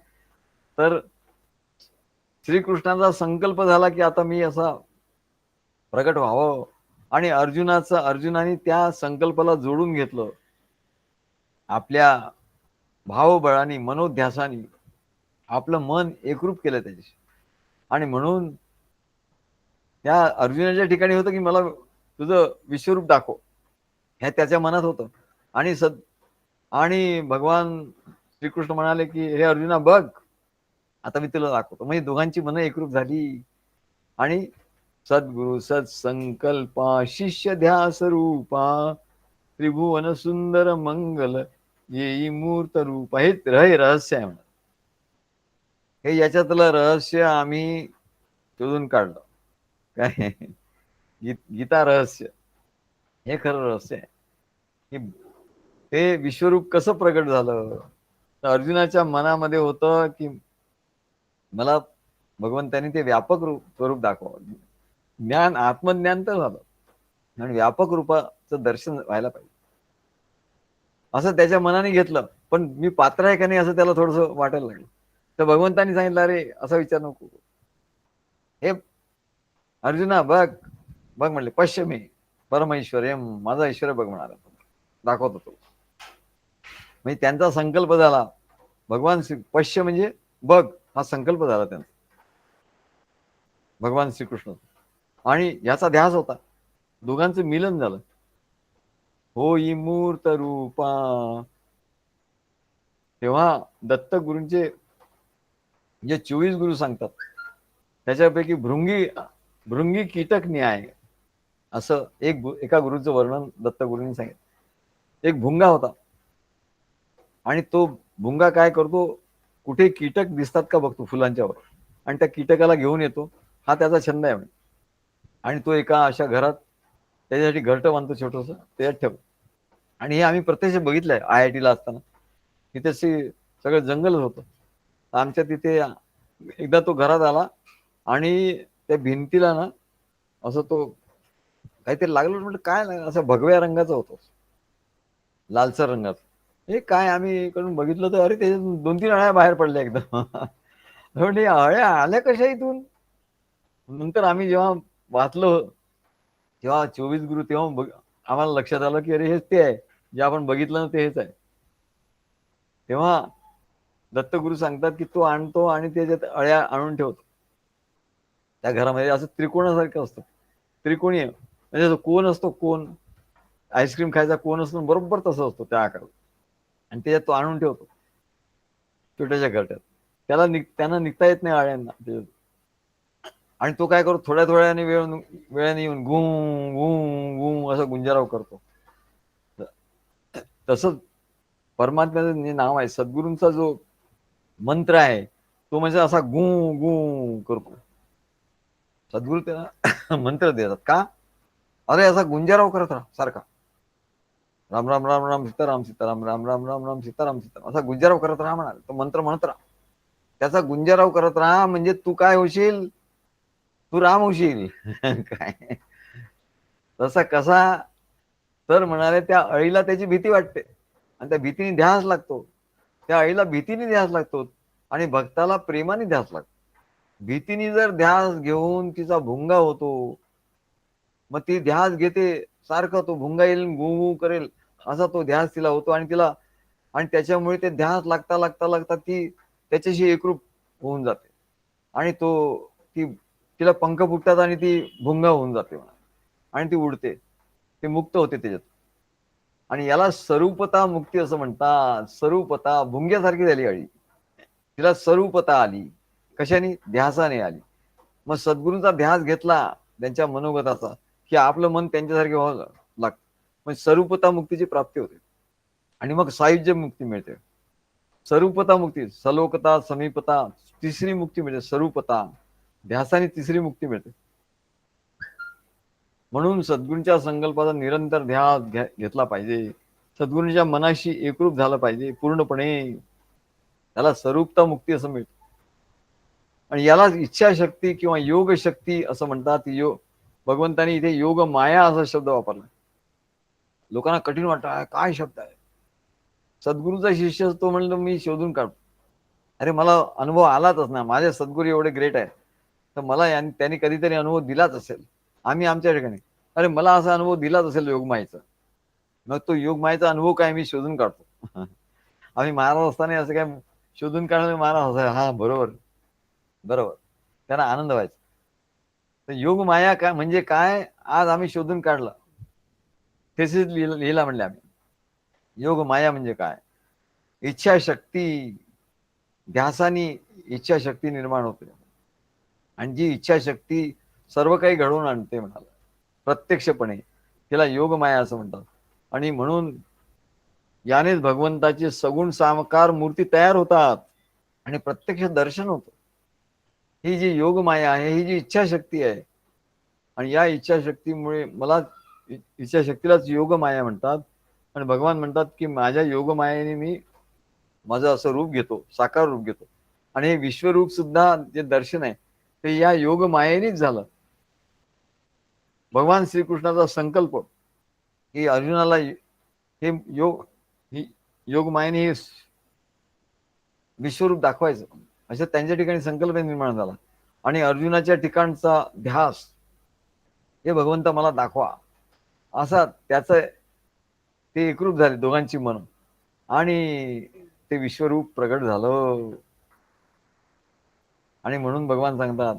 तर श्रीकृष्णाचा संकल्प झाला की आता मी असा प्रकट व्हावं, आणि अर्जुनाने त्या संकल्पाला जोडून घेतलं आपल्या भावबळाने, मनोध्यासाने आपलं मन एकरूप केलं त्याच्याशी. आणि म्हणून त्या अर्जुनाच्या ठिकाणी होतं की मला तुझं विश्वरूप दाखव, हे त्याच्या मनात होतं. आणि भगवान श्रीकृष्ण म्हणाले की हे अर्जुना बघ, आता मी तुला दाखवतो. म्हणजे दोघांची मनं एकरूप झाली. आणि सद्गुरु सत्संकल्पा शिष्य ध्यास रूपा त्रिभुवन सुंदर मंगल येई मूर्त रूप. हे रहस्य आहे म्हणा. हे याच्यातलं रहस्य आम्ही शोधून काढलं. काय गीता रहस्य हे खरं रहस्य आहे की ते विश्वरूप कसं प्रगट झालं. तर अर्जुनाच्या मनामध्ये होतं की मला भगवंतांनी ते व्यापक स्वरूप दाखवावं. ज्ञान, आत्मज्ञान तर झालं आणि व्यापक रूपाचं दर्शन व्हायला पाहिजे असं त्याच्या मनाने घेतलं. पण मी पात्र आहे का नाही असं त्याला थोडस वाटायला लागलं. तर भगवंतांनी सांगितलं अरे असा विचार नको, हे अर्जुना बघ बघ म्हणले, पश्य मी परमेश्वर, माझा ईश्वर बघ म्हणाला, दाखवतो तो. म्हणजे त्यांचा संकल्प झाला. भगवान पश्य म्हणजे बघ, हा संकल्प झाला त्यांचा भगवान श्रीकृष्ण. आणि याचा ध्यास होता, दोघांचं मिलन झालं. होई मूर्त रूपा. तेव्हा दत्त गुरूंचे जे 24 गुरु सांगतात त्याच्यापैकी भृंगी कीटक न्याय असं एका गुरुचं वर्णन दत्त गुरूंनी सांगितलं. एक भुंगा होता आणि तो भुंगा काय करतो, कुठे कीटक दिसतात का बघतो फुलांच्यावर, आणि त्या कीटकाला घेऊन येतो. हा त्याचा छंद आहे. आणि तो एका अशा घरात त्याच्यासाठी घरटं बांधतो छोटंसं, त्याच्यात ठेवतो. आणि हे आम्ही प्रत्यक्ष बघितलंय IIT ला असताना. तिथे सगळं जंगलच होतं. आमच्या तिथे एकदा तो घरात आला आणि त्या भिंतीला ना असं तो काहीतरी लागलं. म्हटलं काय लागलं, असं भगव्या रंगाचा होतो, लालसर रंगाचा. हे काय, आम्ही इकडून बघितलं तर अरे त्याच्यात 2-3 अळ्या बाहेर पडल्या एकदम. म्हणजे अळ्या आल्या कशा इथून. नंतर आम्ही जेव्हा वाचलो तेव्हा 24 गुरु, तेव्हा आम्हाला लक्षात आलं की अरे हेच ते आहे जे आपण बघितलं ना, ते हेच आहे. तेव्हा दत्तगुरु सांगतात की तो आणतो आणि त्याच्यात अळ्या आणून ठेवतो त्या घरामध्ये. असं त्रिकोणासारखं असतं, त्रिकोणी म्हणजे कोण असतो, कोण आईस्क्रीम खायचा कोण असतो बरोबर तसं असतो त्या आकारात. आणि त्याच्यात तो आणून ठेवतो छोट्याशा घरट्यात. त्यांना निघता येत नाही अळ्यांना. आणि तो काय करतो, थोड्या थोड्याने वेळाने येऊन गु गु गु असा गुंजाराव करतो. तसंच परमात्म्याचं नाव आहे, सद्गुरूंचा जो मंत्र आहे तो म्हणजे असा गु गु करतो. सद्गुरू त्याला मंत्र देतात का, अरे असा गुंजाराव करत राहा सारखा, राम राम राम राम सीताराम सीताराम राम राम राम राम सीताराम सीताराम असा गुंजाराव करत राहा म्हणाल. तो मंत्र म्हणत राहा, त्याचा गुंजाराव करत राहा. म्हणजे तू काय होशील, तू राम होशील. काय तसा कसा, तर म्हणाले त्या अळीला त्याची भीती वाटते आणि त्या भीतीने ध्यास लागतो. त्या अळीला भीतीने ध्यास लागतो आणि भक्ताला प्रेमाने ध्यास लागतो. भीतीने जर ध्यास घेऊन तिचा भुंगा होतो, मग ती ध्यास घेते सारखं, तो भुंगा येईल गु गु करेल असा तो ध्यास तिला होतो. आणि त्याच्यामुळे ते ध्यास लागता लागता लागता ती त्याच्याशी एकरूप होऊन जाते. आणि तिला पंख फुटतात आणि ती भुंगा होऊन जाते आणि ती उडते, ती मुक्त होते त्याच्यात. आणि याला स्वरूपता मुक्ती असं म्हणतात. स्वरूपता, भुंग्यासारखी झाली अळी, तिला स्वरूपता आली. कशाने, ध्यासाने आली. मग सद्गुरूंचा ध्यास घेतला त्यांच्या मनोगताचा की आपलं मन त्यांच्यासारखे व्हावं लागतं. मग स्वरूपता मुक्तीची प्राप्ती होते आणि मग सायुज्य मुक्ती मिळते. स्वरूपता मुक्ती, सलोकता, समीपता, तिसरी मुक्ती मिळते. स्वरूपता ध्यासाने तिसरी मुक्ती मिळते. म्हणून सद्गुरूंच्या संकल्पाचा निरंतर ध्यास घेतला पाहिजे. सद्गुरूंच्या मनाशी एकरूप झालं पाहिजे पूर्णपणे. त्याला स्वरूपता मुक्ती असं मिळतं. आणि याला इच्छाशक्ती किंवा योग शक्ती असं म्हणतात. भगवंतांनी इथे योग माया असा शब्द वापरला. लोकांना कठीण वाटतं, काय शब्द आहे. सद्गुरूचा शिष्य तो म्हणतो मी शोधून काढतो. अरे मला अनुभव आलाच ना, माझे सद्गुरू एवढे ग्रेट आहे, तर मला त्यांनी कधीतरी अनुभव दिलाच असेल. आम्ही आमच्या ठिकाणी अरे मला असा अनुभव दिलाच असेल योगमायेचा, मग तो योगमायेचा अनुभव काय मी शोधून काढतो. आम्ही महाराज असताना असं काय शोधून काढलं, महाराज हा बरोबर बरोबर, त्यांना आनंद व्हायचा. तर योगमाया काय म्हणजे काय आज आम्ही शोधून काढलं. तेच लिहिला म्हणले आम्ही. योगमाया म्हणजे काय, इच्छाशक्ती. ध्यासानी इच्छाशक्ती निर्माण होते आणि जी इच्छाशक्ती सर्व काही घडवून आणते म्हणाला प्रत्यक्षपणे, तिला योगमाया असं म्हणतात. आणि म्हणून यानेच भगवंताची सगुण सामकार मूर्ती तयार होतात आणि प्रत्यक्ष दर्शन होतं. ही जी योगमाया आहे, ही जी इच्छाशक्ती आहे, आणि या इच्छाशक्तीमुळे मला इच्छाशक्तीलाच योगमाया म्हणतात. आणि भगवान म्हणतात की माझ्या योगमायेने मी माझं असं रूप घेतो, साकार रूप घेतो. आणि हे विश्वरूप सुद्धा जे दर्शन आहे ते या योगमायेनेच झालं. भगवान श्रीकृष्णाचा संकल्प की अर्जुनाला हे योगमायेने हे विश्वरूप दाखवायचं, असं त्यांच्या ठिकाणी संकल्प निर्माण झाला. आणि अर्जुनाच्या ठिकाणचा ध्यास हे भगवंत मला दाखवा, असा त्याचं ते एकरूप झाले दोघांची मन, आणि ते विश्वरूप प्रगट झालं. आणि म्हणून भगवान सांगतात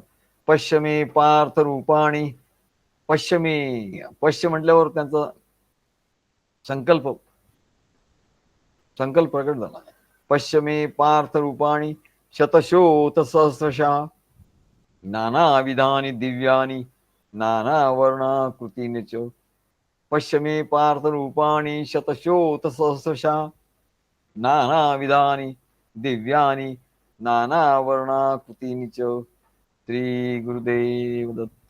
पश्चिमे पार्थ रूपाणी. पश्चिमी, पश्चिम म्हटल्यावर त्यांचा संकल्प प्रगट झाला. पश्चिमे पार्थ रूपाणी शतशोथ सहस्रशः नाना विधानी दिव्यानी नाना वर्णाकृतीने च. पश्चिमे पार्थ रूपाणी शतशोथ सहस्रशः नाना विधानी दिव्यानी नाना वर्णाकृतीने च. श्री गुरुदेव दत्त.